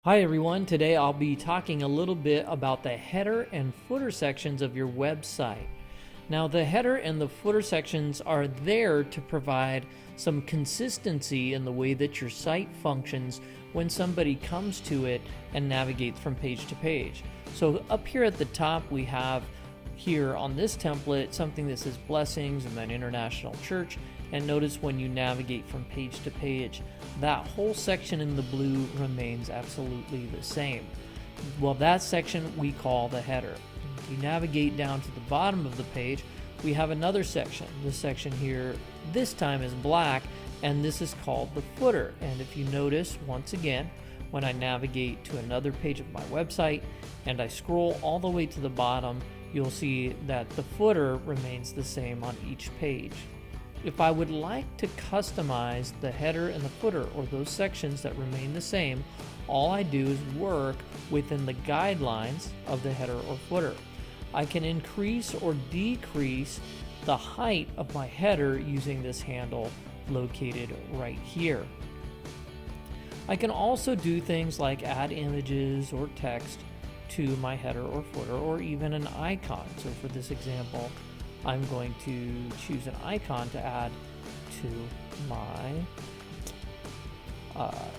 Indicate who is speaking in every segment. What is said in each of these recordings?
Speaker 1: Hi everyone, today I'll be talking a little bit about the header and footer sections of your website. Now the header and the footer sections are there to provide some consistency in the way that your site functions when somebody comes to it and navigates from page to page. So up here at the top we have here on this template something that says blessings and then International Church, and notice when you navigate from page to page that whole section in the blue remains absolutely the same. Well, that section we call the header. If you navigate down to the bottom of the page, we have another section. This section here this time is black, and this is called the footer. And if you notice, once again, when I navigate to another page of my website and I scroll all the way to the bottom, you'll see that the footer remains the same on each page. If I would like to customize the header and the footer, or those sections that remain the same, all I do is work within the guidelines of the header or footer. I can increase or decrease the height of my header using this handle located right here. I can also do things like add images or text to my header or footer, or even an icon. So for this example, I'm going to choose an icon to add to my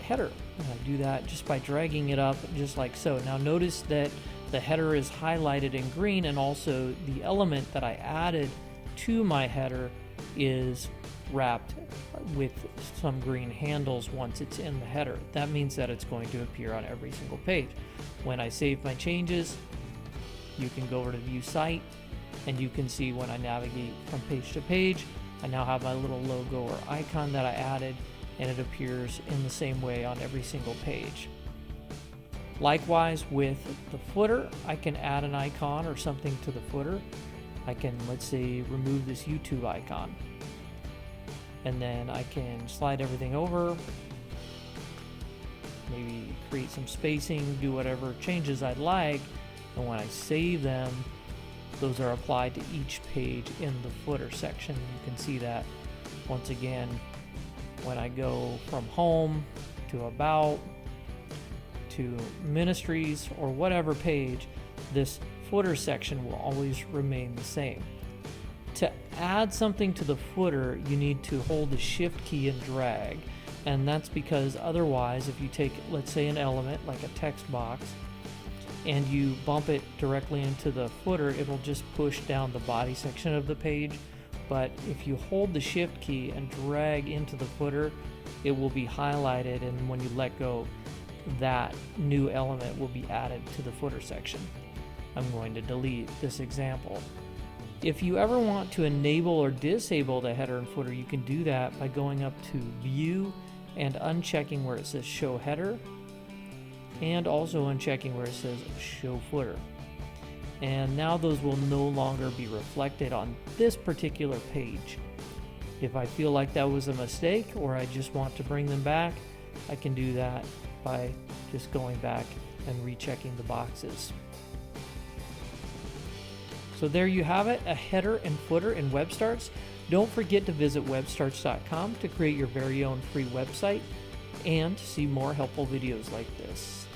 Speaker 1: header. And I do that just by dragging it up just like so. Now notice that the header is highlighted in green, and also the element that I added to my header is wrapped with some green handles once it's in the header. That means that it's going to appear on every single page. When I save my changes, you can go over to View Site, and you can see when I navigate from page to page, I now have my little logo or icon that I added, and it appears in the same way on every single page. Likewise with the footer, I can add an icon or something to the footer. I can, let's say, remove this YouTube icon, and then I can slide everything over, maybe create some spacing, do whatever changes I'd like, and when I save them, those are applied to each page in the footer section. You can see that once again when I go from home to about to ministries or whatever page, this footer section will always remain the same. To add something to the footer, you need to hold the shift key and drag, and that's because otherwise if you take, let's say, an element like a text box and you bump it directly into the footer, it'll just push down the body section of the page. But if you hold the shift key and drag into the footer, it will be highlighted, and when you let go, that new element will be added to the footer section. I'm going to delete this example. If you ever want to enable or disable the header and footer, you can do that by going up to View and unchecking where it says Show Header, and also unchecking where it says Show Footer. And now those will no longer be reflected on this particular page. If I feel like that was a mistake, or I just want to bring them back, I can do that by just going back and rechecking the boxes. So there you have it, a header and footer in WebStarts. Don't forget to visit webstarts.com to create your very own free website and see more helpful videos like this.